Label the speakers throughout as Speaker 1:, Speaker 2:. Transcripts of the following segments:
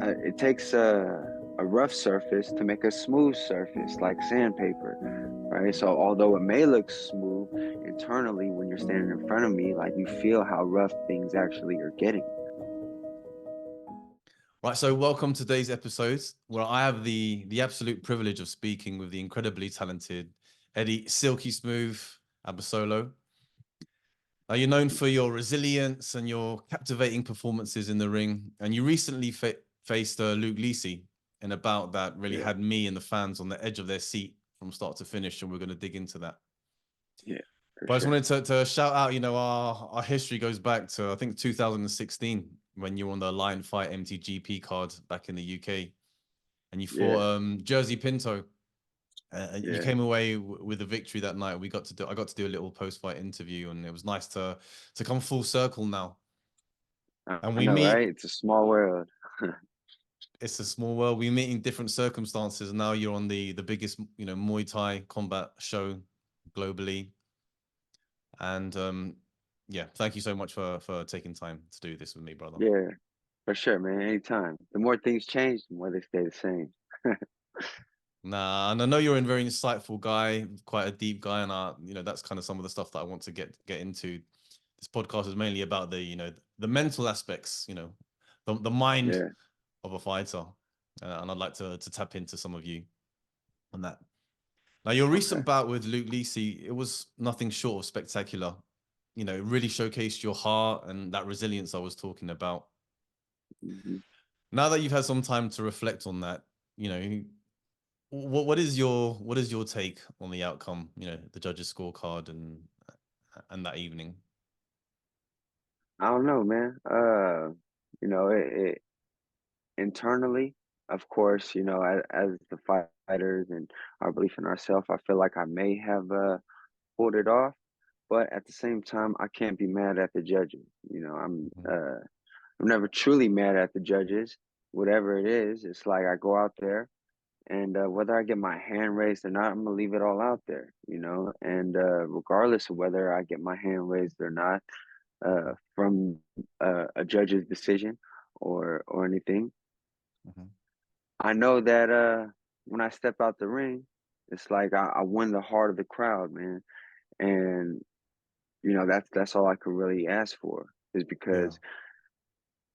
Speaker 1: It takes a rough surface to make a smooth surface, like sandpaper, right? So although it may look smooth internally when you're standing in front of me, like you feel how rough things actually are getting.
Speaker 2: Right, so welcome to today's episode where I have the absolute privilege of speaking with the incredibly talented Eddie Silky Smooth Abasolo. Now, you're known for your resilience and your captivating performances in the ring, and you recently faced Luke Lessei in a bout that really
Speaker 1: Yeah,
Speaker 2: had me and the fans on the edge of their seat from start to finish, and we're going to dig into that.
Speaker 1: yeah, for
Speaker 2: But I just
Speaker 1: sure.
Speaker 2: wanted to shout out, our history goes back to, I think, 2016 when you were on the Lion Fight MTGP card back in the UK. And you fought
Speaker 1: Yeah,
Speaker 2: Jersey Pinto. You
Speaker 1: yeah.
Speaker 2: came away with a victory that night. I got to do a little post fight interview, and it was nice to come full circle now. And
Speaker 1: I
Speaker 2: we
Speaker 1: know,
Speaker 2: meet.
Speaker 1: right? It's a small world.
Speaker 2: It's a small world. We meet in different circumstances. Now you're on the biggest Muay Thai combat show globally, and yeah, thank you so much for taking time to do this with me, brother.
Speaker 1: Yeah, for sure, man. Anytime. The more things change, the more they stay the same.
Speaker 2: Nah, and I know you're a very insightful guy, quite a deep guy, and that's kind of some of the stuff that I want to get into. This podcast is mainly about the mental aspects, the mind
Speaker 1: Yeah.
Speaker 2: of a fighter, and I'd like to tap into some of you on that. Now, your
Speaker 1: Okay.
Speaker 2: recent bout with Luke Lessei, it was nothing short of spectacular. It really showcased your heart and that resilience I was talking about.
Speaker 1: Hmm.
Speaker 2: Now that you've had some time to reflect on that, you know, what is your take on the outcome? The judges' scorecard and that evening.
Speaker 1: I don't know, man. It internally, of course, as the fighters and our belief in ourselves, I feel like I may have pulled it off, but at the same time, I can't be mad at the judges.
Speaker 2: Mhm.
Speaker 1: I'm never truly mad at the judges. Whatever it is, it's like I go out there, and whether I get my hand raised or not, I'm gonna leave it all out there, and regardless of whether I get my hand raised or not, from a judge's decision or anything.
Speaker 2: Mhm.
Speaker 1: I know that when I step out the ring, it's like I win the heart of the crowd, man. And that's all I could really ask for is
Speaker 2: Yeah.
Speaker 1: because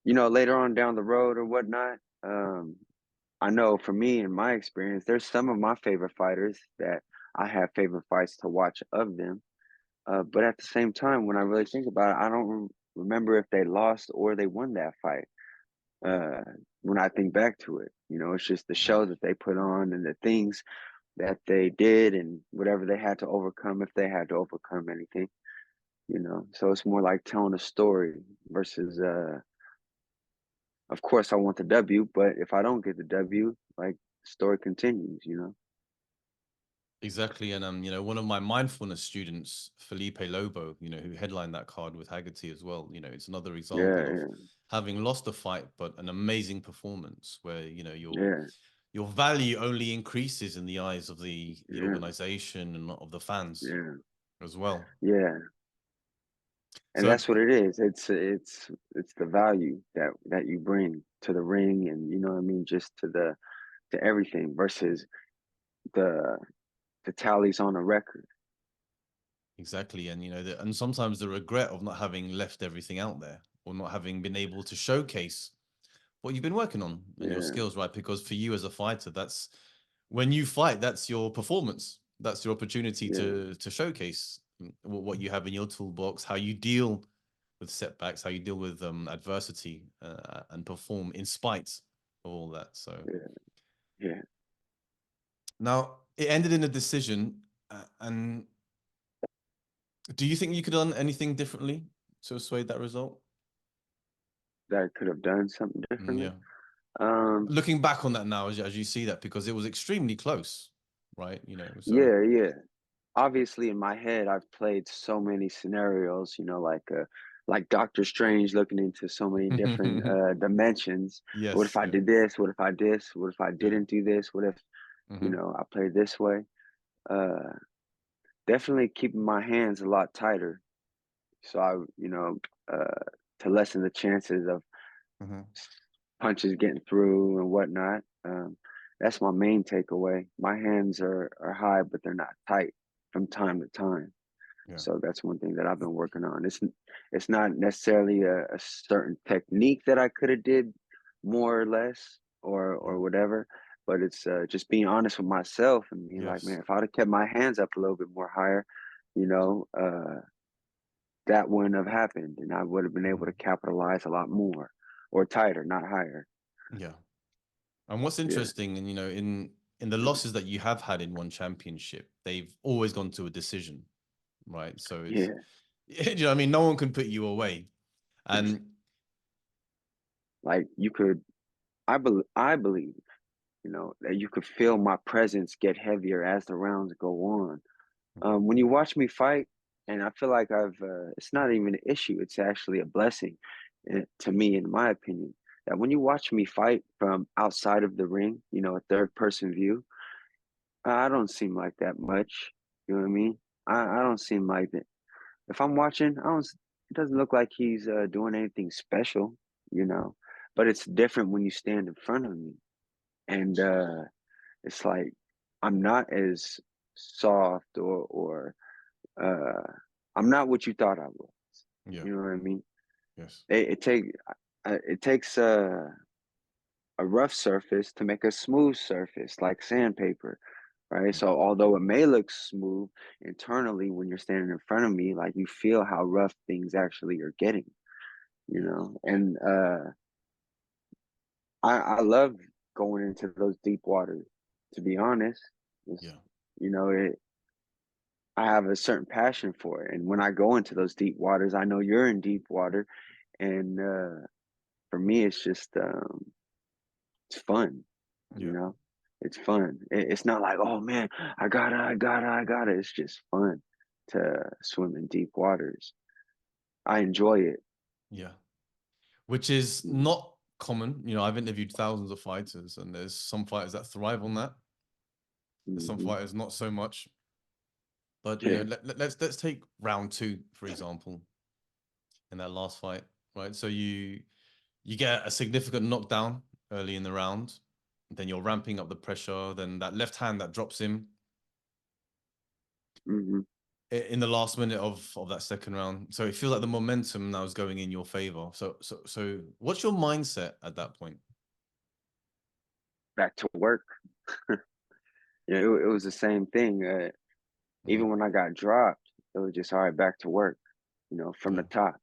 Speaker 1: later on down the road or whatnot, I know for me in my experience, there's some of my favorite fighters that I have favorite fights to watch of them. But at the same time, when I really think about it, I don't remember if they lost or they won that fight.
Speaker 2: Yeah.
Speaker 1: Uh, when I think back to it, it's just the
Speaker 2: Yeah.
Speaker 1: show that they put on and the things that they did and whatever they had to overcome if they had to overcome anything. So it's more like telling a story versus of course I want the W, but if I don't get the W, like the story continues.
Speaker 2: Exactly. And one of my mindfulness students, Felipe Lobo, who headlined that card with Haggerty as well, it's another example of
Speaker 1: Yeah,
Speaker 2: having lost a fight, but an amazing performance where,
Speaker 1: yeah,
Speaker 2: your value only increases in the eyes of the
Speaker 1: yeah,
Speaker 2: organization and of the fans
Speaker 1: yeah,
Speaker 2: as well.
Speaker 1: yeah. And
Speaker 2: So
Speaker 1: that's what it is. It's the value that you bring to the ring and you know what I mean, just to everything versus the the tallies on a record.
Speaker 2: exactly. And, and sometimes the regret of not having left everything out there or not having been able to showcase what you've been working on and your
Speaker 1: Yeah,
Speaker 2: skills, right? Because for you as a fighter, that's when you fight, that's your performance. That's your opportunity
Speaker 1: yeah,
Speaker 2: to showcase what you have in your toolbox, how you deal with setbacks, how you deal with adversity, and perform in spite of all that. So
Speaker 1: yeah, yeah.
Speaker 2: now it ended in a decision. And do you think you could have done anything differently to assuade that result?
Speaker 1: That I could have done something
Speaker 2: Yeah.
Speaker 1: differently. Um,
Speaker 2: Looking back on that now, as you see that, because it was extremely close, right? So
Speaker 1: yeah, yeah. Obviously in my head I've played so many scenarios, like Doctor Strange looking into so many different dimensions. What if
Speaker 2: yes,
Speaker 1: I
Speaker 2: yeah,
Speaker 1: did this? What if I this? What if I
Speaker 2: yeah.
Speaker 1: didn't do this? What if,
Speaker 2: Hmm.
Speaker 1: I played this way? Uh Definitely keeping my hands a lot tighter. So uh to lessen the chances of
Speaker 2: Hmm.
Speaker 1: punches getting through and whatnot. That's my main takeaway. My hands are high, but they're not tight from time to time.
Speaker 2: Yeah.
Speaker 1: So that's one thing that I've been working on. It's not necessarily a certain technique that I could have did more or less
Speaker 2: Yeah.
Speaker 1: or whatever, but it's just being honest with myself and being like, man,
Speaker 2: Yes.
Speaker 1: if I'd have kept my hands up a little bit more higher, you know, that wouldn't have happened, and I would have been able to
Speaker 2: Mhm.
Speaker 1: capitalize a lot more or tighter, not higher.
Speaker 2: Yeah. And what's
Speaker 1: Yeah,
Speaker 2: interesting, and in the losses that you have had in one championship, they've always gone to a decision, right? So it's,
Speaker 1: yeah.
Speaker 2: you know, what I mean, no one can put you away, and
Speaker 1: Like you could, I believe, you know, that you could feel my presence get heavier as the rounds go on. When you watch me fight, and I feel like it's not even an issue. It's actually a blessing to me, in my opinion, that when you watch me fight from outside of the ring, you know, a third person view, I don't seem like that much. You know what I mean? I don't seem like that. If I'm watching, I don't. It doesn't look like he's doing anything special, you know. But it's different when you stand in front of me, and it's like I'm not as soft or uh, I'm not what you thought I was.
Speaker 2: yeah,
Speaker 1: You know what I mean?
Speaker 2: yes,
Speaker 1: It takes a rough surface to make a smooth surface, like sandpaper, right?
Speaker 2: yeah,
Speaker 1: So although it may look smooth internally when you're standing in front of me, like you feel how rough things actually are getting, you
Speaker 2: yeah,
Speaker 1: know. And I love going into those deep waters. To be honest, it's,
Speaker 2: yeah,
Speaker 1: you know, I have a certain passion for it, and when I go into those deep waters, I know you're in deep water, and for me, it's just it's fun, you
Speaker 2: yeah,
Speaker 1: know. It's fun. It's not like, oh man, I gotta. It's just fun to swim in deep waters. I enjoy it.
Speaker 2: yeah. Which is not common. You know, I've interviewed thousands of fighters, and there's some fighters that thrive on that. There's some
Speaker 1: Hmm.
Speaker 2: fighters not so much. But
Speaker 1: Yeah.
Speaker 2: let's take round two, for example, in that last fight, right? So you get a significant knockdown early in the round, then you're ramping up the pressure, then that left hand that drops him
Speaker 1: Hmm.
Speaker 2: in the last minute of that second round. So it feels like the momentum now is going in your favor. So what's your mindset at that point?
Speaker 1: Back to work. Yeah, it was the same thing.
Speaker 2: Hmm.
Speaker 1: Even when I got dropped, it was just all right. Back to work. You know, from the
Speaker 2: Yeah,
Speaker 1: top.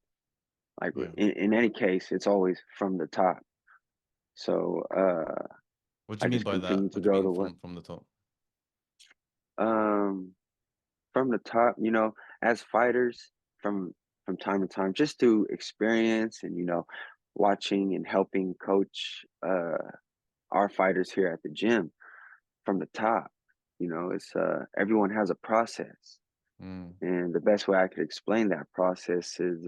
Speaker 1: Like
Speaker 2: yeah.
Speaker 1: in any case, it's always from the top. So
Speaker 2: What do
Speaker 1: I
Speaker 2: you mean
Speaker 1: just
Speaker 2: by that?
Speaker 1: continue to
Speaker 2: What do you
Speaker 1: go
Speaker 2: mean
Speaker 1: to work.
Speaker 2: from the top?
Speaker 1: Um, from the top, you know, as fighters from time to time, just through experience and watching and helping coach our fighters here at the gym from the top. You know, it's everyone has a process,
Speaker 2: Mm,
Speaker 1: and the best way I could explain that process is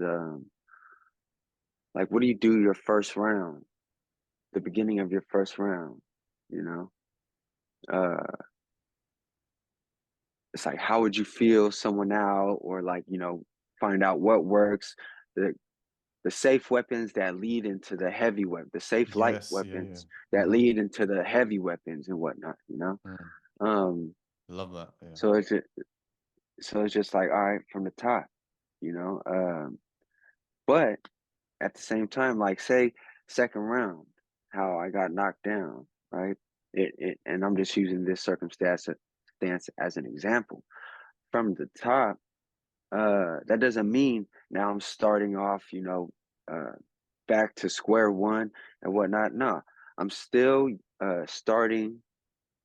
Speaker 1: like, what do you do your first round, the beginning of your first round? You know, uh, it's like, how would you feel someone out, or like, find out what works, the the safe weapons that lead into the heavy weapon, the safe light
Speaker 2: yes, yeah, yeah.
Speaker 1: weapons that
Speaker 2: Hmm.
Speaker 1: lead into the heavy weapons and whatnot.
Speaker 2: Mm,
Speaker 1: Um,
Speaker 2: love that. Yeah.
Speaker 1: so it's just like, all right, from the top, you know. But at the same time, like, say second round, how I got knocked down, right? And I'm just using this circumstance as an example. From the top, that doesn't mean now I'm starting off, uh, back to square one and whatnot. No, I'm still starting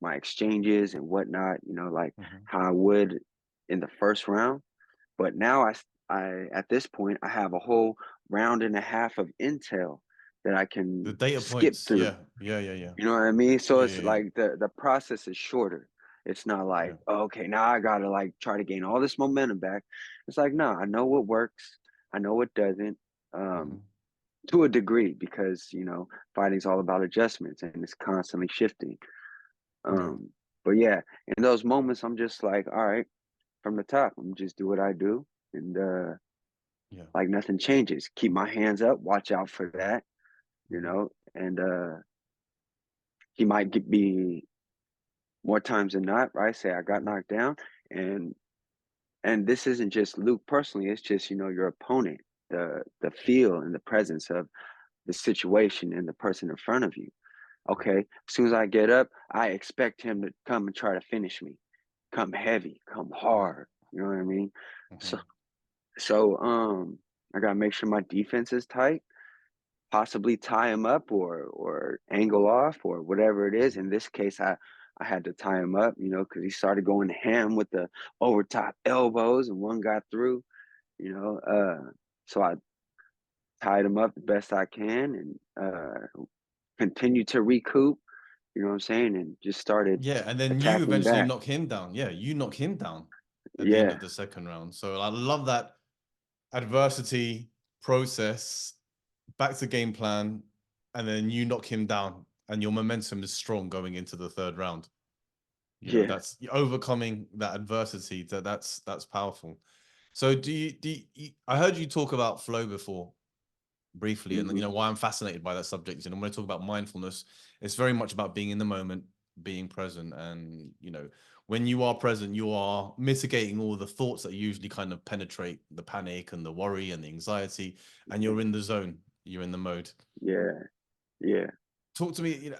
Speaker 1: my exchanges and whatnot, like
Speaker 2: Hmm.
Speaker 1: how I would in the first round. But now I at this point, I have a whole round and a half of intel that I
Speaker 2: The
Speaker 1: can
Speaker 2: data
Speaker 1: skip
Speaker 2: points.
Speaker 1: through.
Speaker 2: Yeah, yeah, yeah, yeah,
Speaker 1: You know what I mean? So
Speaker 2: yeah,
Speaker 1: it's
Speaker 2: yeah, yeah,
Speaker 1: like the process is shorter. It's not
Speaker 2: yeah.
Speaker 1: like, oh, okay, now I gotta like try to gain all this momentum back. It's like, no, I know what works, I know what doesn't, um,
Speaker 2: Hmm.
Speaker 1: to a degree, because fighting's all about adjustments and it's constantly shifting.
Speaker 2: Yeah,
Speaker 1: Um, but yeah, in those moments, I'm just like, all right, from the top, I'm just do what I do, and
Speaker 2: yeah.
Speaker 1: like nothing changes. Keep my hands up, watch out for that, you
Speaker 2: Hmm.
Speaker 1: know. and he might be more times than not, right? Say I got knocked down, and this isn't just Luke personally. It's just your opponent, the feel and the presence of the situation and the person in front of you. Okay, as soon as I get up, I expect him to come and try to finish me, come heavy, come
Speaker 2: Mhm,
Speaker 1: hard. You know what I mean? So,
Speaker 2: mhm.
Speaker 1: I gotta make sure my defense is tight, possibly tie him up or angle off or whatever it is. In this case, I had to tie him up, because he started going ham with the over top elbows, and one got through. You know, so I tied him up the best I can, and continued to recoup. You know what I'm saying? And just started
Speaker 2: Yeah, and then you
Speaker 1: attacking
Speaker 2: eventually
Speaker 1: back.
Speaker 2: knock him down. Yeah, you knock him down at the end of
Speaker 1: Yeah,
Speaker 2: the second round. So I love that adversity process, back to game plan, and then you knock him down, and your momentum is strong going into the third round.
Speaker 1: yeah.
Speaker 2: That's overcoming that adversity. That's powerful. So I heard you talk about flow before briefly, and
Speaker 1: Hmm.
Speaker 2: why I'm fascinated by that subject. When I talk about mindfulness, it's very much about being in the moment, being present, and when you are present, you are mitigating all the thoughts that usually kind of penetrate the panic and the worry and the anxiety, and you're in the zone, you're in the mode.
Speaker 1: Yeah, yeah.
Speaker 2: Talk to me,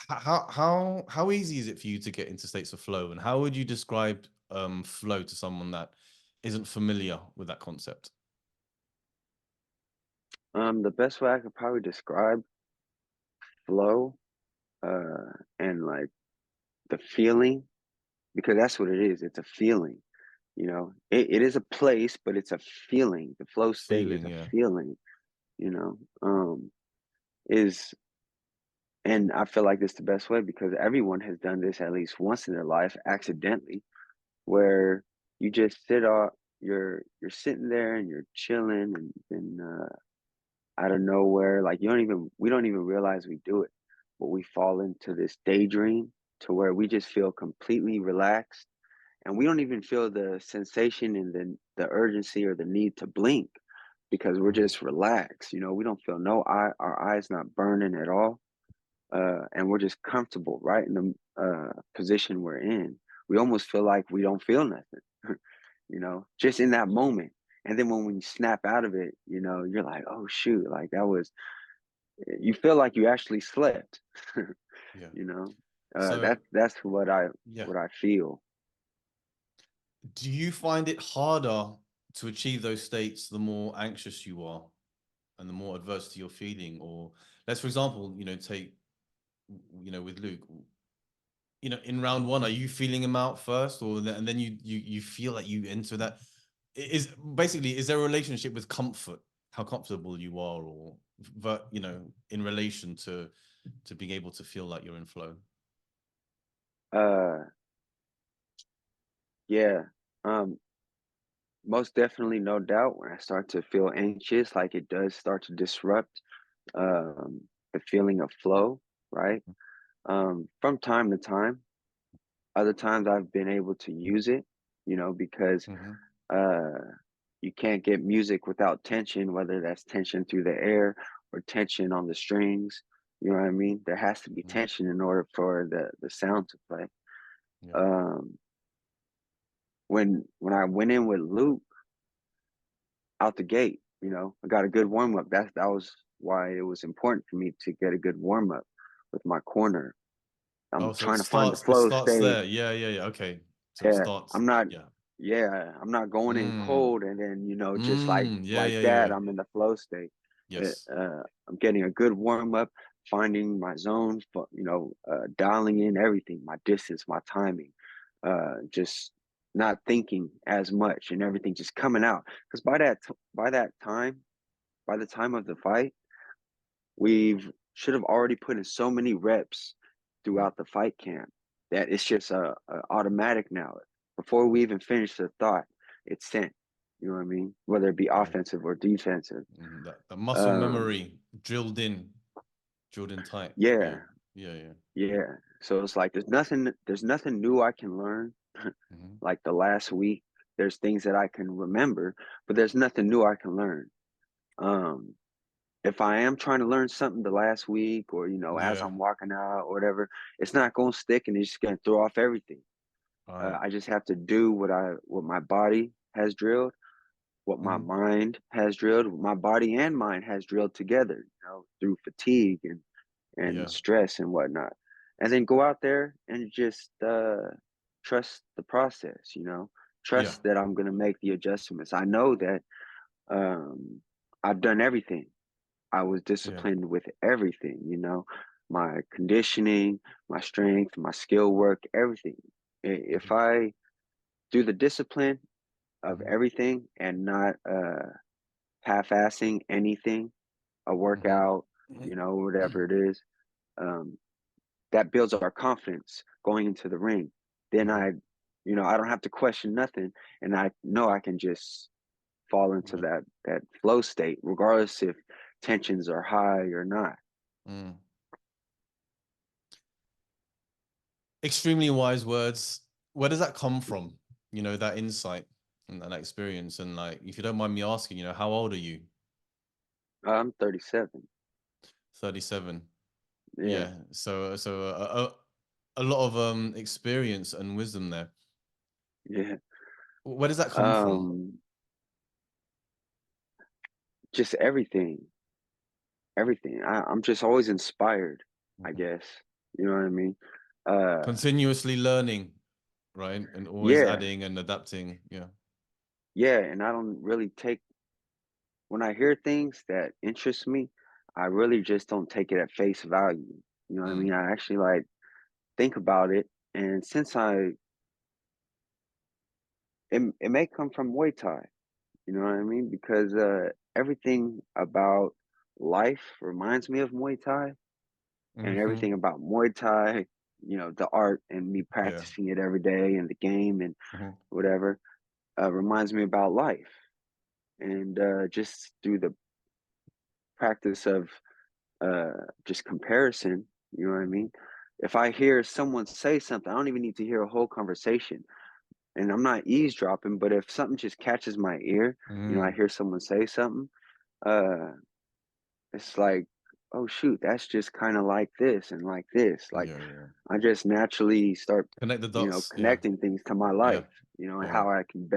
Speaker 2: how easy is it for you to get into states of flow, and how would you describe flow to someone that isn't familiar with that concept?
Speaker 1: The best way I could probably describe flow, and like the feeling, because that's what it is. It's a feeling. It is a place, but it's a feeling. The flow state is
Speaker 2: Feeling,
Speaker 1: a
Speaker 2: yeah.
Speaker 1: feeling. You know, is and I feel like this the best way because everyone has done this at least once in their life accidentally, where you just you're sitting there and you're chilling, and out of nowhere, like we don't even realize we do it, but we fall into this daydream to where we just feel completely relaxed, and we don't even feel the sensation and the urgency or the need to blink because we're
Speaker 2: Mhm.
Speaker 1: just relaxed. We don't feel no eye, our eyes not burning at all, and we're just comfortable right in the position we're in. We almost feel like we don't feel nothing, just in that moment. And then when we snap out of it, you're like, oh shoot, like that was, you feel like you actually slept,
Speaker 2: Yeah.
Speaker 1: you know.
Speaker 2: So
Speaker 1: That's what
Speaker 2: yeah.
Speaker 1: I feel.
Speaker 2: Do you find it harder to achieve those states the more anxious you are and the more adversity you're feeling? Or let's, for example, take, with Luke, in round one, are you feeling him out first, or and then you feel like you enter that? Is basically, is there a relationship with comfort, how comfortable you are, or but in relation to being able to feel like you're in flow?
Speaker 1: uh yeah. um Most definitely, no doubt, when I start to feel anxious, like it does start to disrupt the feeling of flow, right? From time to time. Other times I've been able to use it, because
Speaker 2: Mm-hmm.
Speaker 1: uh, you can't get music without tension, whether that's tension through the air or tension on the strings. You know what I mean? There has to be
Speaker 2: Mm-hmm.
Speaker 1: tension in order for the sound to play.
Speaker 2: Yeah.
Speaker 1: Um, when I went in with Luke out the gate, I got a good warm up. That was why it was important for me to get a good warm up with my corner. I'm
Speaker 2: Oh, so it
Speaker 1: trying to find the
Speaker 2: starts. It
Speaker 1: flow
Speaker 2: starts
Speaker 1: state.
Speaker 2: there. Yeah, yeah, yeah. Okay. So it
Speaker 1: Yeah,
Speaker 2: starts.
Speaker 1: I'm not
Speaker 2: Yeah.
Speaker 1: yeah, I'm not going in
Speaker 2: Mm.
Speaker 1: cold and then, just
Speaker 2: Yeah,
Speaker 1: like
Speaker 2: yeah, yeah,
Speaker 1: that,
Speaker 2: yeah.
Speaker 1: I'm in the flow state.
Speaker 2: Yes.
Speaker 1: I'm getting a good warm up, finding my zone, dialing in everything, my distance, my timing, just not thinking as much and everything just coming out. Because by that time, by the time of the fight, we've should have already put in so many reps
Speaker 2: Mhm.
Speaker 1: throughout the fight camp that it's just a automatic now. Before we even finish the thought, it's sent. You know what I mean? Whether it be
Speaker 2: Yeah.
Speaker 1: offensive or defensive.
Speaker 2: That the muscle
Speaker 1: Um,
Speaker 2: memory drilled in tight. Yeah.
Speaker 1: yeah,
Speaker 2: Yeah, yeah.
Speaker 1: yeah. So it's like there's nothing new I can learn.
Speaker 2: Hmm.
Speaker 1: Like the last week, there's things that I can remember, but there's nothing new I can learn. Um, if I am trying to learn something the last week or, as
Speaker 2: Yeah.
Speaker 1: I'm walking out or whatever, it's not going to stick and it's just going to throw off everything.
Speaker 2: Right.
Speaker 1: I just have to do what my body has drilled, what my
Speaker 2: Hmm.
Speaker 1: mind has drilled, what my body and mind has drilled together, through fatigue and
Speaker 2: Yeah.
Speaker 1: stress and whatnot. And then go out there and just trust the process,
Speaker 2: Yeah.
Speaker 1: trust that I'm going to make the adjustments. I know that um, I've done everything. I was
Speaker 2: Yeah.
Speaker 1: disciplined with everything, my conditioning, my strength, my skill work, everything. If
Speaker 2: Hmm.
Speaker 1: I do the discipline of
Speaker 2: Hmm.
Speaker 1: everything and not half-assing anything, a
Speaker 2: Hmm.
Speaker 1: workout, whatever it is, um, that builds our confidence going into the ring. Then
Speaker 2: Hmm.
Speaker 1: I don't have to question nothing, and I know I can just fall into
Speaker 2: Yeah.
Speaker 1: that flow state, regardless if tensions are high or not.
Speaker 2: Mm. Extremely wise words. Where does that come from? That insight and that experience. And like, if you don't mind me asking, how old are you?
Speaker 1: I'm 37.
Speaker 2: 37.
Speaker 1: Yeah,
Speaker 2: Yeah. So a lot of experience and wisdom there.
Speaker 1: yeah.
Speaker 2: Where does that come from?
Speaker 1: Um, just everything. I'm just always inspired, I
Speaker 2: Mhm.
Speaker 1: guess. You know what I mean? Uh,
Speaker 2: Continuously learning, right? And always
Speaker 1: yeah,
Speaker 2: adding and adapting. Yeah.
Speaker 1: yeah. And I don't really take when I hear things that interest me, I really just don't take it at face value. You know what I
Speaker 2: Mm.
Speaker 1: mean? I actually like think about it, and since it may come from Muay Thai. You know what I mean? Because everything about life reminds me of Muay Thai, and
Speaker 2: Hmm.
Speaker 1: everything about Muay Thai, the art and me
Speaker 2: Yeah.
Speaker 1: practicing it every day and the game and
Speaker 2: Hmm.
Speaker 1: whatever, reminds me about life. And just through the practice of just comparison, you know what I mean? If I hear someone say something, I don't even need to hear a whole conversation. And I'm not eavesdropping, but if something just catches my ear, I
Speaker 2: Mm.
Speaker 1: hear someone say something, uh, it's like, oh shoot, that's just kind of like this and like this. Like
Speaker 2: Yeah. Yeah.
Speaker 1: I just naturally start,
Speaker 2: Connect the dots. Yeah.
Speaker 1: connecting things to my
Speaker 2: Yeah.
Speaker 1: life, and
Speaker 2: Yeah.
Speaker 1: how I can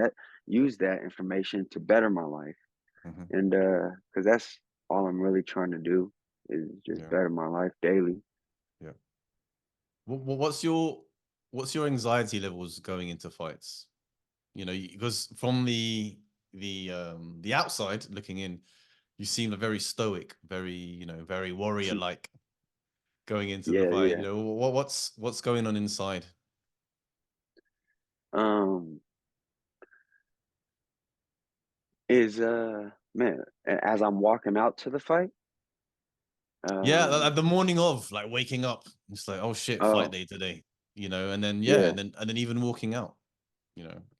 Speaker 1: use that information to better my life.
Speaker 2: Hmm.
Speaker 1: And because that's all I'm really trying to do is just
Speaker 2: Yeah.
Speaker 1: better my life daily.
Speaker 2: Yeah. What's your anxiety levels going into fights? Because from the outside looking in, you seem a very stoic, very very warrior like going into the
Speaker 1: Yeah,
Speaker 2: fight.
Speaker 1: yeah.
Speaker 2: What's going on inside?
Speaker 1: Um, is man, as I'm walking out to the fight,
Speaker 2: Yeah,
Speaker 1: um,
Speaker 2: the morning of like waking up, it's like, oh shit, fight
Speaker 1: oh
Speaker 2: day today. And then yeah,
Speaker 1: yeah,
Speaker 2: and then even walking out.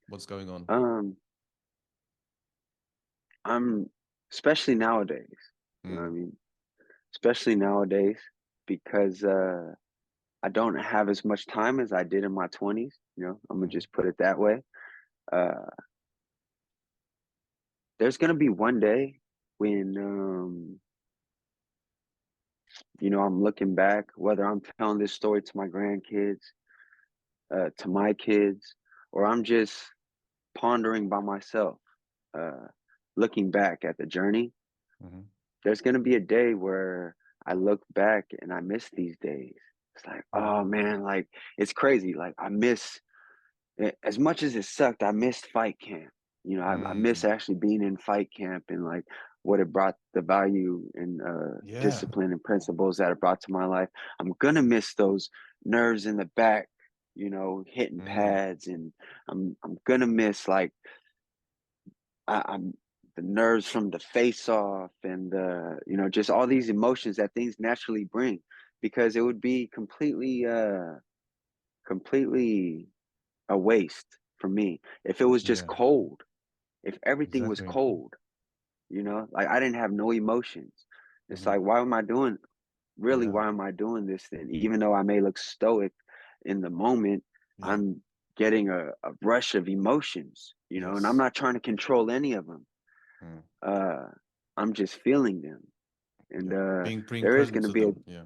Speaker 2: What's going on?
Speaker 1: um, I'm especially nowadays. You know what I
Speaker 2: Mm,
Speaker 1: mean? Especially nowadays because I don't have as much time as I did in my 20s. I'm gonna
Speaker 2: mhm,
Speaker 1: just put it that way. Uh, there's gonna be one day when I'm looking back, whether I'm telling this story to my grandkids, to my kids, or I'm just pondering by myself, uh, looking back at the journey.
Speaker 2: mhm.
Speaker 1: There's gonna be a day where I look back and I miss these days. It's like,
Speaker 2: Yeah.
Speaker 1: oh man, like it's crazy. Like I miss as much as it sucked, I missed fight camp. I miss
Speaker 2: Mm,
Speaker 1: actually being in fight camp and like what it brought, the value and
Speaker 2: yeah.
Speaker 1: discipline and principles that it brought to my life. I'm gonna miss those nerves in the back, hitting
Speaker 2: Mm,
Speaker 1: pads, and I'm gonna miss like I'm the nerves from the face off and just all these emotions that things naturally bring, because it would be completely a waste for me if it was just
Speaker 2: yeah.
Speaker 1: cold. If everything was
Speaker 2: Exactly.
Speaker 1: cold, like I didn't have no emotions. It's
Speaker 2: Mhm.
Speaker 1: like,
Speaker 2: Yeah.
Speaker 1: why am I doing this then? Even though I may look stoic in the moment,
Speaker 2: Yeah.
Speaker 1: I'm getting a rush of emotions, and I'm
Speaker 2: Yes.
Speaker 1: not trying to control any of them.
Speaker 2: Mm,
Speaker 1: Uh, I'm just feeling them. And
Speaker 2: Yeah. Being
Speaker 1: there is
Speaker 2: present
Speaker 1: going to
Speaker 2: to
Speaker 1: be a
Speaker 2: them. Yeah.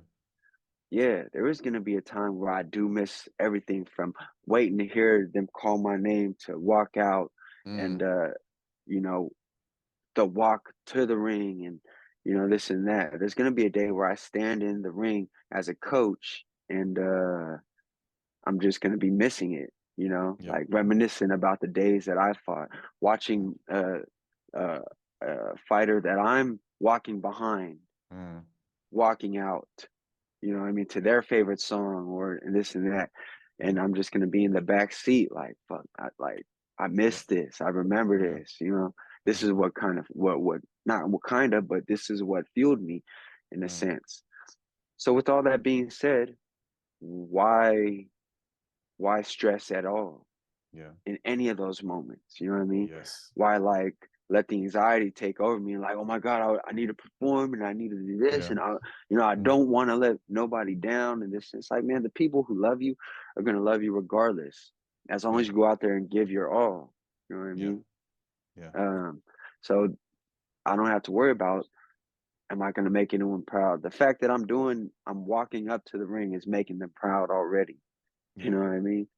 Speaker 1: yeah, there is going to be a time where I do miss everything from waiting to hear them call my name to walk out and
Speaker 2: Mm,
Speaker 1: you know, the walk to the ring and this and that. There's going to be a day where I stand in the ring as a coach and I'm just going to be missing it,
Speaker 2: yeah.
Speaker 1: like reminiscing about the days that I fought, watching uh, a fighter that I'm walking behind,
Speaker 2: Mm,
Speaker 1: walking out, what I mean, to their favorite song or this and that.
Speaker 2: yeah.
Speaker 1: And I'm just going to be in the back seat like, fuck, I
Speaker 2: Yeah.
Speaker 1: missed this. I remember
Speaker 2: Yeah.
Speaker 1: this. This is
Speaker 2: Mm,
Speaker 1: what kind of, not what kind of, but this is what fueled me in a
Speaker 2: mm,
Speaker 1: sense. So with all that being said, why, why stress at all?
Speaker 2: yeah.
Speaker 1: In any of those moments. You know what I mean?
Speaker 2: Yes.
Speaker 1: Why like let the anxiety take over me and like, oh my God, I need to perform and I need to do this
Speaker 2: Yeah.
Speaker 1: and I
Speaker 2: Mm,
Speaker 1: don't want to let nobody down and this. It's like, man, the people who love you are gonna love you regardless, as long
Speaker 2: yeah.
Speaker 1: as you go out there and give your all. You know what I
Speaker 2: Yeah.
Speaker 1: mean?
Speaker 2: Yeah.
Speaker 1: Um, so I don't have to worry about am I gonna make anyone proud. The fact that I'm walking up to the ring is making them proud already. You
Speaker 2: Yeah.
Speaker 1: know what I mean?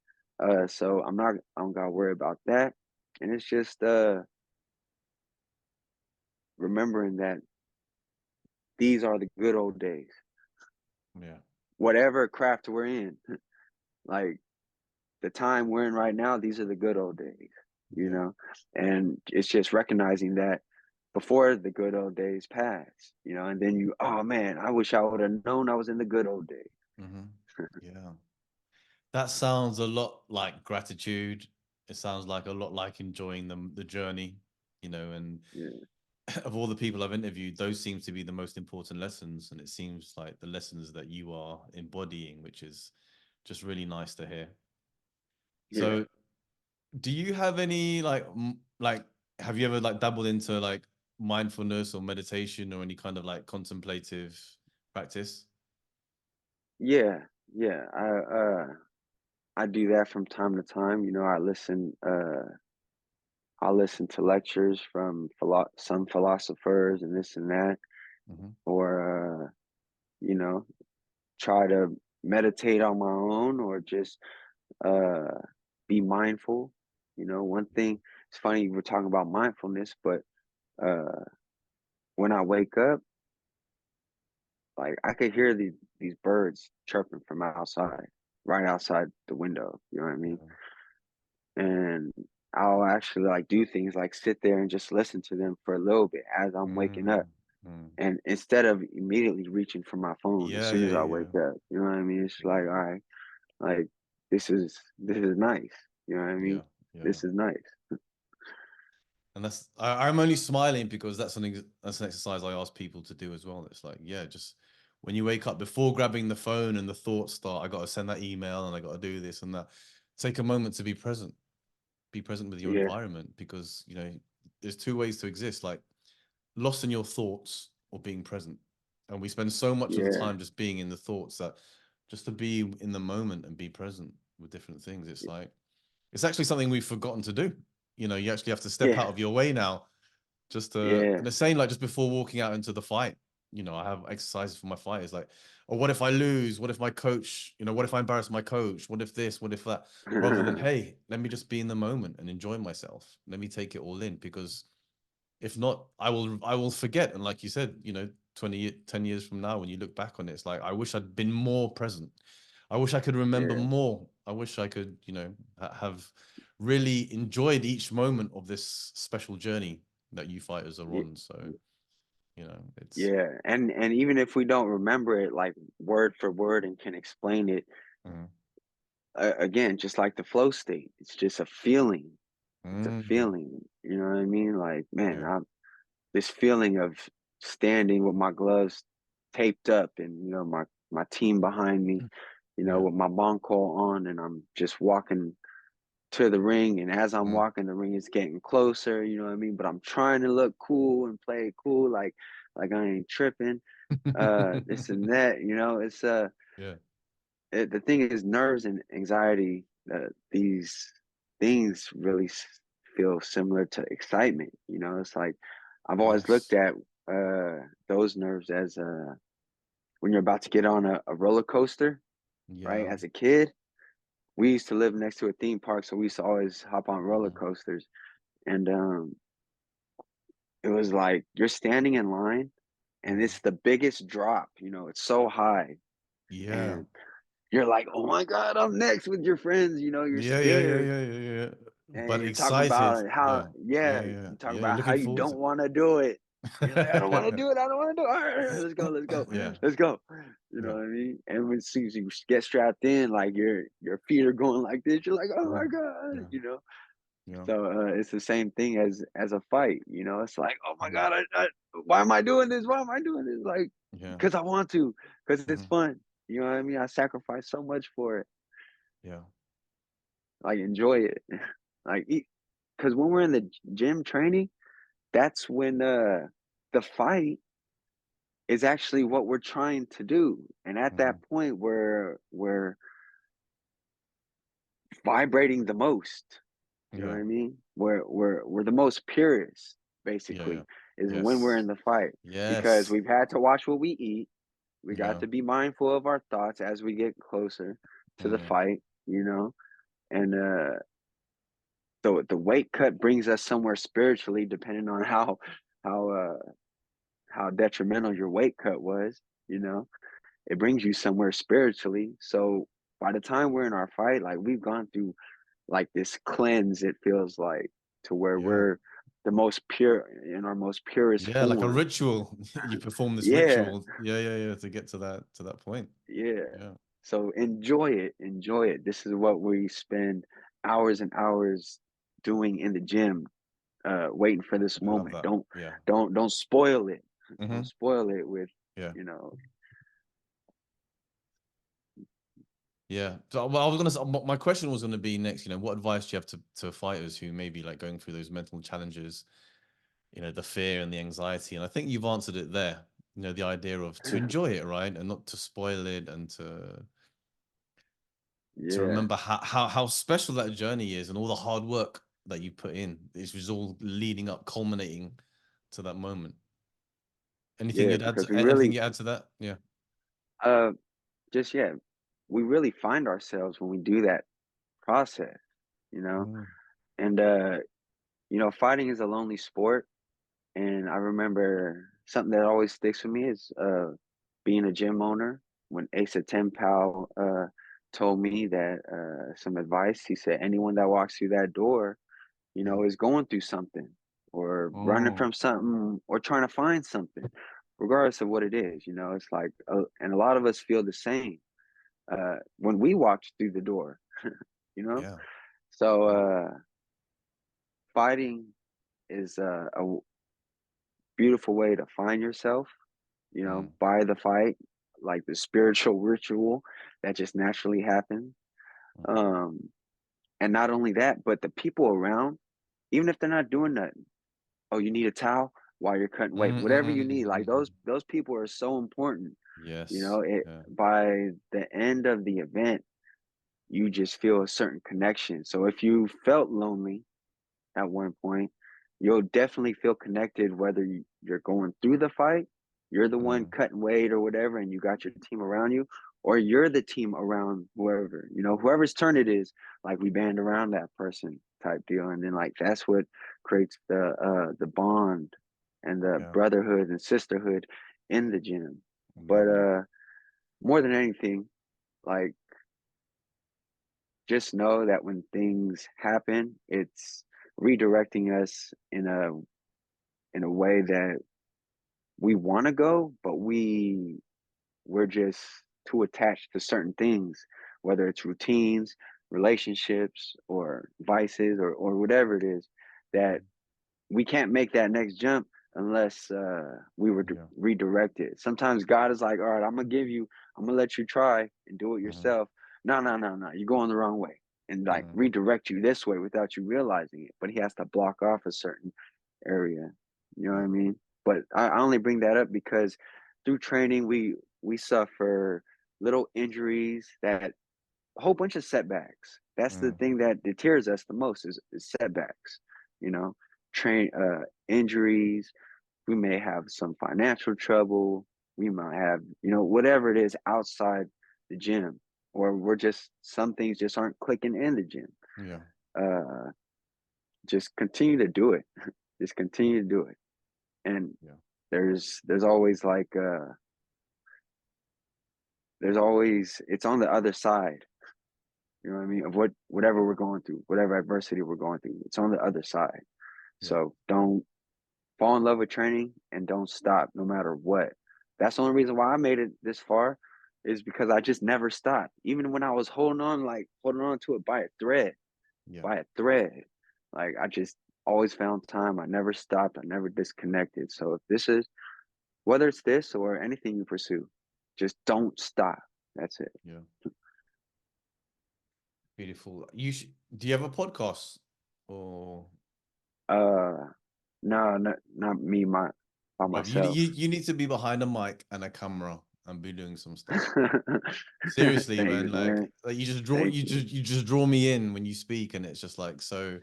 Speaker 1: So I don't gotta worry about that. And it's just remembering that these are the good old days.
Speaker 2: Yeah.
Speaker 1: Whatever craft we're in, like the time we're in right now, these are the good old days, you
Speaker 2: Yeah.
Speaker 1: know? And it's just recognizing that before the good old days pass, and then oh man, I wish I would have known I was in the good old days.
Speaker 2: Hmm. Yeah. That sounds a lot like gratitude. It sounds like a lot like enjoying the journey, and
Speaker 1: Yeah,
Speaker 2: of all the people I've interviewed, those seem to be the most important lessons. And it seems like the lessons that you are embodying, which is just really nice to hear.
Speaker 1: yeah,
Speaker 2: So, do you have any like have you ever like dabbled into like mindfulness or meditation or any kind of like contemplative practice?
Speaker 1: yeah, yeah. I do that from time to time. I listen to lectures from some philosophers and this and that,
Speaker 2: Hmm.
Speaker 1: or you know, try to meditate on my own, or just uh, be mindful. One thing it's funny we're talking about mindfulness, but uh, when I wake up, like I could hear these birds chirping from outside, right outside the window. You know what I mean?
Speaker 2: Yeah.
Speaker 1: And I'll actually like do things like sit there and just listen to them for a little bit as I'm waking up.
Speaker 2: Mm, mm.
Speaker 1: And instead of immediately reaching for my phone as
Speaker 2: Yeah,
Speaker 1: soon
Speaker 2: yeah,
Speaker 1: as I
Speaker 2: yeah,
Speaker 1: wake up, you know what I mean? It's like,
Speaker 2: yeah,
Speaker 1: all right, like this is nice. You know what I
Speaker 2: yeah,
Speaker 1: mean?
Speaker 2: yeah.
Speaker 1: This is nice.
Speaker 2: And I'm only smiling because that's an exercise I ask people to do as well. It's like, yeah, just when you wake up before grabbing the phone and the thoughts start, I got to send that email and I got to do this and that. Take a moment to be present. Be present with your
Speaker 1: Yeah,
Speaker 2: environment because there's two ways to exist, like lost in your thoughts or being present. And we spend so much of the
Speaker 1: yeah,
Speaker 2: time just being in the thoughts that just to be in the moment and be present with different things, it's actually something we've forgotten to do. You actually have to step
Speaker 1: yeah,
Speaker 2: out of your way now. Just
Speaker 1: yeah,
Speaker 2: and the same, like just before walking out into the fight, I have exercises for my fighters, like, or what if I lose? What if my coach, what if I embarrass my coach? What if this? What if that? Rather than, hey, let me just be in the moment and enjoy myself. Let me take it all in, because if not, I will forget. And like you said, 10 years from now, when you look back on it, it's like, I wish I'd been more present. I wish I could remember
Speaker 1: yeah,
Speaker 2: more. I wish I could, have really enjoyed each moment of this special journey that you fighters are
Speaker 1: yeah,
Speaker 2: on. So, it's
Speaker 1: yeah. And even if we don't remember it like word for word and can explain it,
Speaker 2: mm,
Speaker 1: again, just like the flow state, it's just a feeling. It's a
Speaker 2: mm,
Speaker 1: feeling. You know what I mean? Like, man,
Speaker 2: yeah,
Speaker 1: this feeling of standing with my gloves taped up and my team behind me,
Speaker 2: yeah,
Speaker 1: with my bonko on, and I'm just walking to the ring, and as I'm
Speaker 2: mm.
Speaker 1: walking, the ring is getting closer, you know what I mean? But I'm trying to look cool and play it cool, like I ain't tripping, this and that, it's
Speaker 2: Yeah,
Speaker 1: the thing is nerves and anxiety, these things really feel similar to excitement. It's like I've always looked
Speaker 2: yes,
Speaker 1: at those nerves as when you're about to get on a roller coaster, right?
Speaker 2: Yeah.
Speaker 1: As a kid, we used to live next to a theme park, so we used to always hop on roller
Speaker 2: Mhm.
Speaker 1: coasters. And it was like you're standing in line and
Speaker 2: Mhm.
Speaker 1: it's the biggest drop, it's so high.
Speaker 2: Yeah.
Speaker 1: And you're like, oh my God, I'm next with your friends, you're
Speaker 2: Yeah, yeah, yeah,
Speaker 1: scared.
Speaker 2: yeah, yeah, yeah.
Speaker 1: And
Speaker 2: But
Speaker 1: you're talking
Speaker 2: excited.
Speaker 1: about how,
Speaker 2: Yeah.
Speaker 1: yeah,
Speaker 2: Yeah, yeah.
Speaker 1: you talk
Speaker 2: Yeah, you're
Speaker 1: about how
Speaker 2: looking
Speaker 1: you
Speaker 2: forward to
Speaker 1: don't want to do it. You're like, I don't want to
Speaker 2: it.
Speaker 1: do it. I don't want to do it. All right, let's go, let's go,
Speaker 2: Yeah.
Speaker 1: let's go. You know
Speaker 2: Yeah.
Speaker 1: what I mean? And as soon as you get strapped in, like your feet are going like this, you're like, oh my
Speaker 2: Mhm.
Speaker 1: God,
Speaker 2: Yeah. Yeah.
Speaker 1: So it's the same thing as a fight. It's like, oh my
Speaker 2: Mhm.
Speaker 1: God, why am I doing this? Why am I doing this? Like,
Speaker 2: Yeah.
Speaker 1: because I want to, because it's
Speaker 2: Mhm.
Speaker 1: fun. You know what I mean? I sacrifice so much for it.
Speaker 2: Yeah.
Speaker 1: Like, enjoy it. Like, because when we're in the gym training, that's when the fight is actually what we're trying to do. And at that
Speaker 2: Mhm.
Speaker 1: point, we're vibrating the most. You know what
Speaker 2: Yeah.
Speaker 1: I mean? We're the most purest,
Speaker 2: Yeah, yeah.
Speaker 1: basically, is when we're in
Speaker 2: Yes.
Speaker 1: the fight because
Speaker 2: Yes.
Speaker 1: we've had to watch what we eat. We got
Speaker 2: Yeah.
Speaker 1: to be mindful of our thoughts as we get closer to the
Speaker 2: Mm.
Speaker 1: fight, and the weight cut brings us somewhere spiritually, depending on how how detrimental your weight cut was. You know, it brings you somewhere spiritually. So by the time we're in our fight, like we've gone through like this cleanse, it feels like, to where
Speaker 2: Yeah.
Speaker 1: we're the most pure in our most purest
Speaker 2: Yeah, like a
Speaker 1: form.
Speaker 2: ritual. You perform this
Speaker 1: Yeah,
Speaker 2: ritual. Yeah, yeah, yeah, to get to that point.
Speaker 1: yeah.
Speaker 2: Yeah.
Speaker 1: So enjoy it, enjoy it. This is what we spend hours and hours doing in the gym, waiting for this
Speaker 2: I love
Speaker 1: moment.
Speaker 2: that.
Speaker 1: Don't
Speaker 2: Yeah.
Speaker 1: don't don't spoil it. Don't
Speaker 2: Hmm.
Speaker 1: spoil it with,
Speaker 2: Yeah.
Speaker 1: you know,
Speaker 2: Yeah. So, well, I was gonna. My question was gonna be next. What advice do you have to fighters who may be like going through those mental challenges? The fear and the anxiety, and I think you've answered it there. The idea of to enjoy it, right, and not to spoil it, and to
Speaker 1: yeah,
Speaker 2: remember how special that journey is, and all the hard work that you put in. This was all leading up, culminating to that moment. Anything
Speaker 1: yeah,
Speaker 2: you'd add
Speaker 1: because we
Speaker 2: to anything
Speaker 1: really,
Speaker 2: you add to that? Yeah.
Speaker 1: uh, just yeah, we really find ourselves when we do that process, you know,
Speaker 2: Mm,
Speaker 1: and fighting is a lonely sport. And I remember something that always sticks with me is being a gym owner. When Asa Tenpal told me that some advice, he said, anyone that walks through that door,
Speaker 2: mm,
Speaker 1: is going through something or running
Speaker 2: mm,
Speaker 1: from something or trying to find something, regardless of what it is. It's like, and a lot of us feel the same when we walked through the door, you know?
Speaker 2: yeah.
Speaker 1: So
Speaker 2: Yeah.
Speaker 1: fighting is a beautiful way to find yourself,
Speaker 2: Mm,
Speaker 1: by the fight, like the spiritual ritual that just naturally happens.
Speaker 2: mm,
Speaker 1: Um, and not only that, but the people around, even if they're not doing nothing. Oh, you need a towel while you're cutting weight,
Speaker 2: mm,
Speaker 1: whatever
Speaker 2: mm,
Speaker 1: you
Speaker 2: mm,
Speaker 1: need. Like
Speaker 2: mm, mm.
Speaker 1: those people are so important.
Speaker 2: Yes.
Speaker 1: It
Speaker 2: Yeah.
Speaker 1: by the end of the event, you just feel a certain connection. So if you felt lonely at one point, you'll definitely feel connected whether you're going through the fight, you're the one
Speaker 2: Mm,
Speaker 1: cutting weight or whatever, and you got your team around you, or you're the team around whoever, whoever's turn it is, like we band around that person type deal. And then like that's what creates the bond and the
Speaker 2: yeah.
Speaker 1: brotherhood and sisterhood in the gym. But
Speaker 2: Lovely.
Speaker 1: more than anything, like just know that when things happen, it's redirecting us in a way that we want to go, but we're just too attached to certain things, whether it's routines, relationships, or vices, or whatever it is, that
Speaker 2: Mm,
Speaker 1: we can't make that next jump unless we were
Speaker 2: yeah.
Speaker 1: redirected. Sometimes God is like, all right, I'm gonna let you try and do it
Speaker 2: Mhm,
Speaker 1: yourself. No, no, no, no, you're going the wrong way, and like
Speaker 2: mm,
Speaker 1: redirect you this way without you realizing it. But He has to block off a certain area. You know what
Speaker 2: yeah.
Speaker 1: I mean? But I only bring that up because through training we suffer little injuries, that a whole bunch of setbacks. That's the
Speaker 2: Mm,
Speaker 1: thing that deters us the most is setbacks. You know, train injuries, we may have some financial trouble. We might have, whatever it is outside the gym, or some things just aren't clicking in the gym.
Speaker 2: Yeah.
Speaker 1: Uh, just continue to do it. Just continue to do it. And
Speaker 2: Yeah.
Speaker 1: there's always it's on the other side. You know what I mean? Of whatever we're going through, whatever adversity we're going through, it's on the other side.
Speaker 2: Yeah.
Speaker 1: So don't fall in love with training and don't stop no matter what. That's the only reason why I made it this far is because I just never stopped. Even when I was holding on to it
Speaker 2: Yeah.
Speaker 1: by a thread. Like I just always found time. I never stopped. I never disconnected. So if this is whether it's this or anything you pursue, just don't stop. That's it.
Speaker 2: Yeah. Beautiful. Do you have a podcast or
Speaker 1: Uh no, not me by
Speaker 2: bro,
Speaker 1: myself.
Speaker 2: you need to be behind a mic and a camera and be doing some stuff. Seriously, man.
Speaker 1: Thanks, man.
Speaker 2: Like
Speaker 1: Thank you.
Speaker 2: you just draw me in when you speak, and it's just like so.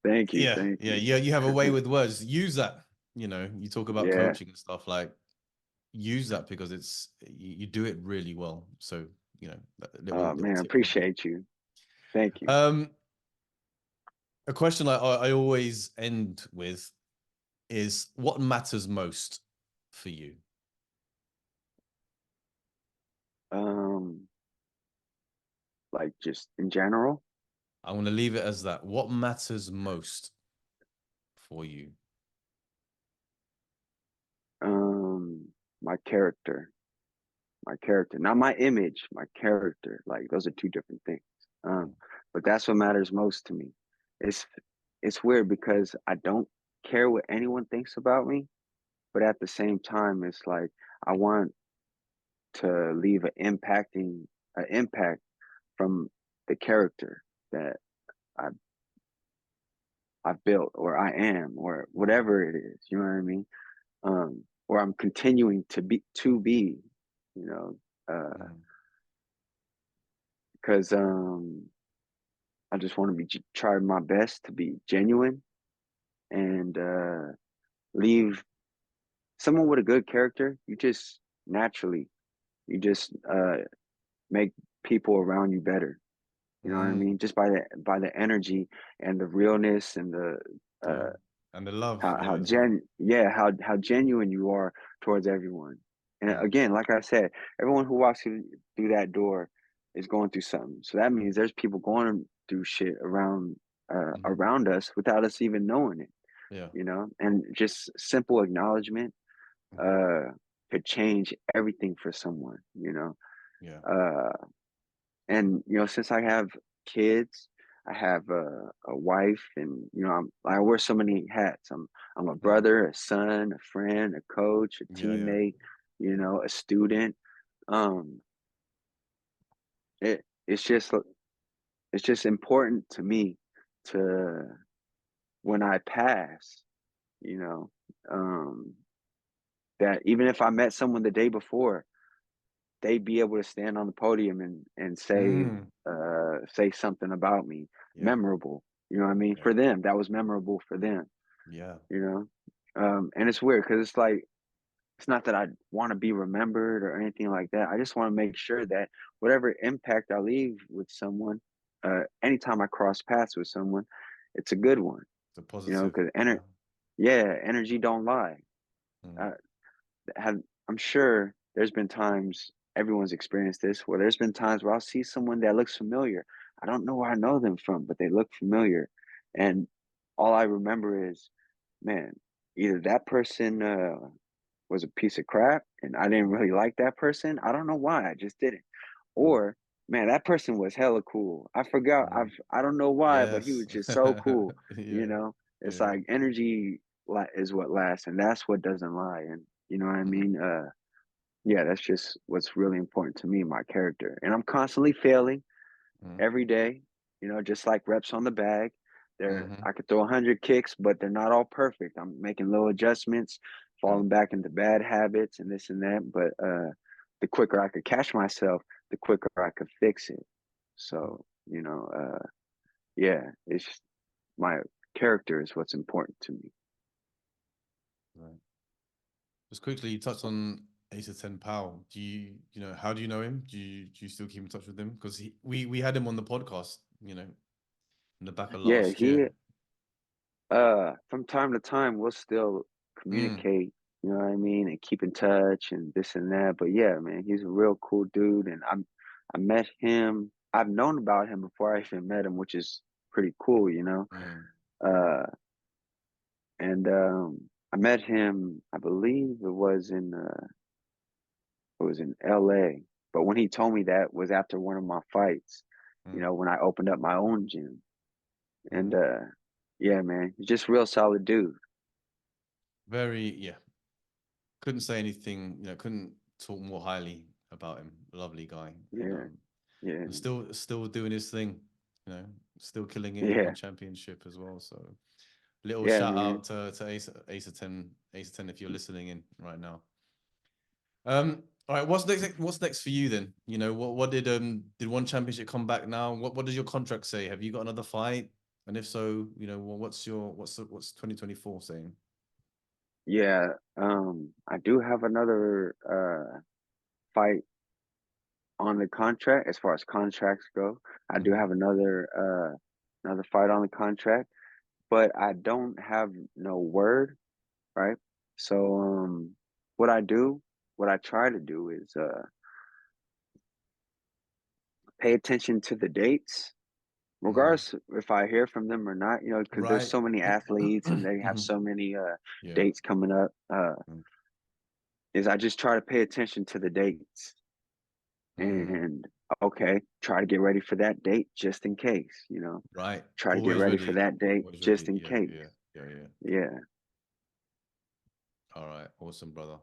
Speaker 1: Thank you.
Speaker 2: Yeah,
Speaker 1: Thank
Speaker 2: yeah,
Speaker 1: you.
Speaker 2: yeah. You have a way with words. Use that. You talk about
Speaker 1: Yeah.
Speaker 2: coaching and stuff. Like use that because you do it really well. So that little
Speaker 1: Man,
Speaker 2: tip from me.
Speaker 1: appreciate you. Thank you.
Speaker 2: Um, a question I always end with is what matters most for you?
Speaker 1: Um, like just in general,
Speaker 2: I'm going to leave it as that. What matters most for you?
Speaker 1: um, my character, not my image, my character. Like those are two different things.
Speaker 2: Mm,
Speaker 1: But that's what matters most to me. It's it's weird because I don't care what anyone thinks about me, but at the same time, it's like I want to leave an impact from the character that I I built or I am or
Speaker 2: mm,
Speaker 1: whatever it is. You know what I mean? Or I'm continuing to be, you know,
Speaker 2: mm,
Speaker 1: because I just want to try my best to be genuine and leave someone with a good character. Naturally you just make people around you better. You know what I
Speaker 2: mm.
Speaker 1: mean? Just by the energy and the realness and the
Speaker 2: Yeah.
Speaker 1: uh,
Speaker 2: And the love,
Speaker 1: how
Speaker 2: yeah, as well.
Speaker 1: how genuine you are towards everyone. And
Speaker 2: Mm,
Speaker 1: again, like I said, everyone who walks through that door is going through something. So that means there's people going through shit
Speaker 2: mhm.
Speaker 1: around us without us even knowing it.
Speaker 2: Yeah.
Speaker 1: And just simple acknowledgement
Speaker 2: Mhm.
Speaker 1: uh could change everything for someone.
Speaker 2: Yeah.
Speaker 1: Uh and since I have kids, I have a wife, and I wear so many hats. I'm a
Speaker 2: Mm.
Speaker 1: brother, a son, a friend, a coach, a
Speaker 2: Yeah, yeah.
Speaker 1: teammate, a student. Um, it's just important to me to when I pass, you know, um, that even if I met someone the day before, they'd be able to stand on the podium and
Speaker 2: Mm.
Speaker 1: say something about me
Speaker 2: Yeah.
Speaker 1: memorable. You know what I mean?
Speaker 2: Yeah.
Speaker 1: For them, that was memorable for them.
Speaker 2: Yeah.
Speaker 1: You and it's weird because it's like it's not that I want to be remembered or anything like that. I just want to make sure that whatever impact I leave with someone, anytime I cross paths with someone, it's a good one.
Speaker 2: The positive.
Speaker 1: Because
Speaker 2: Yeah.
Speaker 1: energy don't lie.
Speaker 2: Mm.
Speaker 1: Uh, have I'm sure there's been times everyone's experienced this where there's been times where I'll see someone that looks familiar. I don't know where I know them from, but they look familiar. And all I remember is, man, either that person was a piece of crap and I didn't really like that person. I don't know why, I just didn't.
Speaker 2: Mm.
Speaker 1: Or man, that person was hella cool. I forgot.
Speaker 2: Mm.
Speaker 1: I don't know why, but he was
Speaker 2: Yes.
Speaker 1: just so cool.
Speaker 2: Yeah.
Speaker 1: It's
Speaker 2: Yeah.
Speaker 1: like energy is what lasts, and that's what doesn't lie. And you know what I
Speaker 2: Mhm.
Speaker 1: mean? Yeah, that's just what's really important to me, my character. And I'm constantly failing
Speaker 2: Mm.
Speaker 1: every day. Just like reps on the bag.
Speaker 2: Mhm.
Speaker 1: I could throw 100 kicks, but they're not all perfect. I'm making little adjustments,
Speaker 2: Mm.
Speaker 1: falling back into bad habits and this and that. But the quicker I could catch myself, the quicker I could fix it.
Speaker 2: Mhm.
Speaker 1: So, yeah, it's just, my character is what's important to me.
Speaker 2: Right. Just quickly, you touched on Ace of 10 Pal. Do you know, how do you know him? Do you still keep in touch with him? Because we had him on the podcast, in the back of
Speaker 1: Yeah,
Speaker 2: last year.
Speaker 1: from time to time we'll still
Speaker 2: Mm,
Speaker 1: communicate, you know what I mean, and keep in touch and this and that. But yeah, man, he's a real cool dude, and I met him. I've known about him before I even met him, which is pretty cool, you know.
Speaker 2: mm,
Speaker 1: Uh, and I met him. I believe it was in L.A. But when he told me that was after one of my fights, you
Speaker 2: mm,
Speaker 1: know, when I opened up my own gym. And
Speaker 2: mm.
Speaker 1: yeah, man, he's just real solid dude.
Speaker 2: Very, yeah. Couldn't say anything, couldn't talk more highly about him. Lovely guy. And
Speaker 1: Yeah, yeah,
Speaker 2: and still doing his thing, you know, still killing it in
Speaker 1: yeah,
Speaker 2: one championship as well. So little
Speaker 1: yeah,
Speaker 2: shout
Speaker 1: man.
Speaker 2: out to Ace of 10 if you're listening in right now. All right, what's next for you then? What did one championship come back now? What does your contract say? Have you got another fight? And if so, what's 2024 saying?
Speaker 1: Yeah, I do have another fight on the contract as far as contracts go. I do
Speaker 2: Mhm.
Speaker 1: have another fight on the contract, but I don't have no word, right? So what I do, what I try to do is pay attention to the dates,
Speaker 2: Mhm.
Speaker 1: regardless if I hear from them or not, you know, because there's
Speaker 2: Right.
Speaker 1: so many athletes and they have
Speaker 2: Mhm.
Speaker 1: so many
Speaker 2: Yeah.
Speaker 1: dates coming up.
Speaker 2: Mm.
Speaker 1: Is I just try to pay attention to the dates
Speaker 2: Mm.
Speaker 1: and okay, try to get ready for that date just in case, you know.
Speaker 2: Right.
Speaker 1: Try to get
Speaker 2: Always
Speaker 1: ready for
Speaker 2: ready.
Speaker 1: that date
Speaker 2: Always
Speaker 1: just
Speaker 2: ready.
Speaker 1: in
Speaker 2: Yeah.
Speaker 1: case.
Speaker 2: Yeah. Yeah. Yeah.
Speaker 1: Yeah.
Speaker 2: All right. Awesome, brother.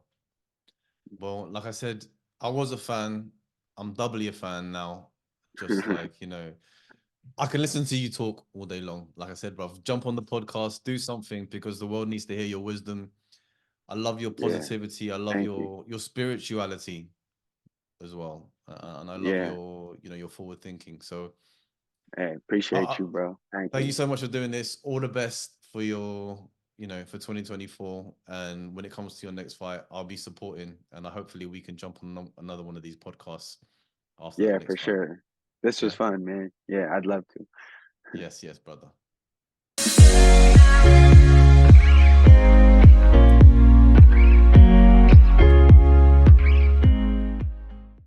Speaker 2: Well, like I said, I was a fan. I'm doubly a fan now. Just like, I can listen to you talk all day long. Like I said, bro, jump on the podcast, do something because the world needs to hear your wisdom. I love your
Speaker 1: Yeah.
Speaker 2: positivity. I love
Speaker 1: Thank you.
Speaker 2: your spirituality as well, and I love
Speaker 1: Yeah.
Speaker 2: your forward thinking. So,
Speaker 1: Hey,
Speaker 2: uh,
Speaker 1: appreciate
Speaker 2: uh,
Speaker 1: you, bro. Thank
Speaker 2: thank you
Speaker 1: you.
Speaker 2: so much for doing this. All the best for for 2024. And when it comes to your next fight, I'll be supporting, and hopefully we can jump on another one of these podcasts after that
Speaker 1: Yeah,
Speaker 2: next
Speaker 1: for
Speaker 2: fight.
Speaker 1: sure. This was
Speaker 2: Yeah.
Speaker 1: fun, man. Yeah, I'd love to.
Speaker 2: Yes. Yes, brother.